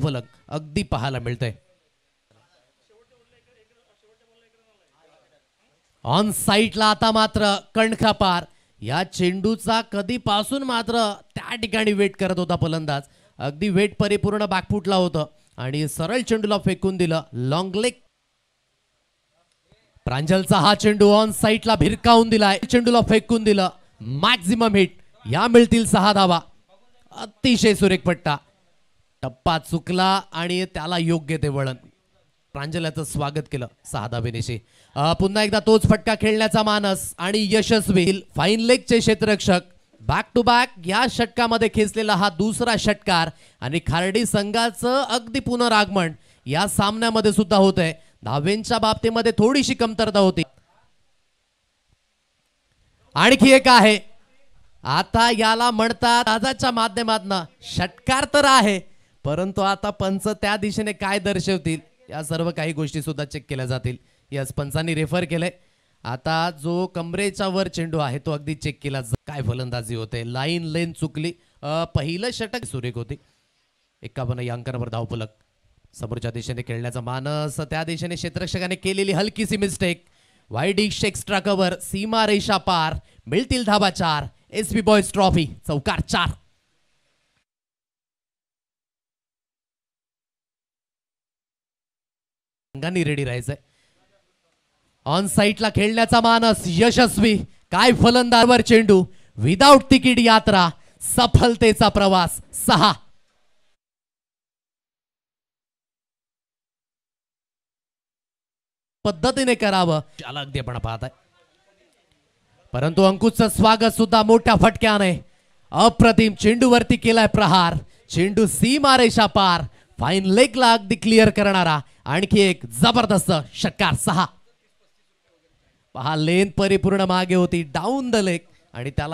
धावफलक अगदी पाहायला मिळतंय. ऑन साइडला आता मात्र कणखापार या चेंडूचा कधीपासून मात्र त्या ठिकाणी वेट करत होता फलंदाज. अगदी वेट परिपूर्ण बॅकफुटला होतं आणि सरळ चेंडूला फेकून दिलं लॉंग लेग. प्रांजलचा हा चेंडू ऑन साइडला भिरकावून दिलाय, चेंडूला फेकून दिलं. मॅक्झिमम हिट, या मिळतील 6 धावा. अतिशय सुरेख फटका. टप्पा चुकला आणि त्याला योग्य ते वळण. प्रांजल याचं स्वागत केलं 6 धावेनिशी. पुन्हा एकदा तोच फटका खेळण्याचा मानस आणि यशस्वी. फाईन लेगचे क्षेत्ररक्षक बॅक टू बॅक या षटकामध्ये खेचलेला हा दुसरा षटकार आणि खार्डी संघाचं अगदी पुनरागमन या सामन्यामध्ये सुद्धा होतंय. धावेंच्या बाबतीमध्ये थोडीशी कमतरता होती. आणखी एक आहे, आता याला म्हणतात आजाच्या माध्यमातून षटकार तर आहे, परंतु आता पंच त्या दिशेने काय दर्शवतील या सर्व काही गोष्टी सुद्धा चेक केल्या जातील. यस, पंचांनी रेफर केलंय. आता जो कमरेच्या वर चेंडू आहे तो अगदी चेक केला. काय फलंदाजी होते, लाईन लेन चुकली. पहिलं षटक सुरेख होती. 51 या अंकावर धावफलक. समोरच्या दिशेने खेळण्याचा मानस, त्या दिशेने क्षेत्ररक्षकाने केलेली हलकीशी मिस्टेक. वाईड एक्स्ट्रा कव्हर, सीमा रेषा पार. मिळतील धाबा 4. एसबी बॉयज ट्रॉफी चौकार 4. संघांनी रेडी राहायचंय. ऑन साइडला खेळण्याचा मानस यशस्वी. काय फलंदाजवर चेंडू, विदाउट तिकीट यात्रा, सफलतेचा प्रवास 6. पद्धतीने करावं त्याला अगदी आपण पाहताय. परंतु अंकुशचं स्वागत सुद्धा मोठ्या फटक्याने. अप्रतिम चेंडूवरती केलाय प्रहार. चेंडू सीमा रेषा पार. फाईन लेगला अगदी क्लिअर करणारा आणखी एक जबरदस्त षटकार 6. पहा, लेन परिपूर्ण मागे होती, डाऊन द लेग आणि त्याला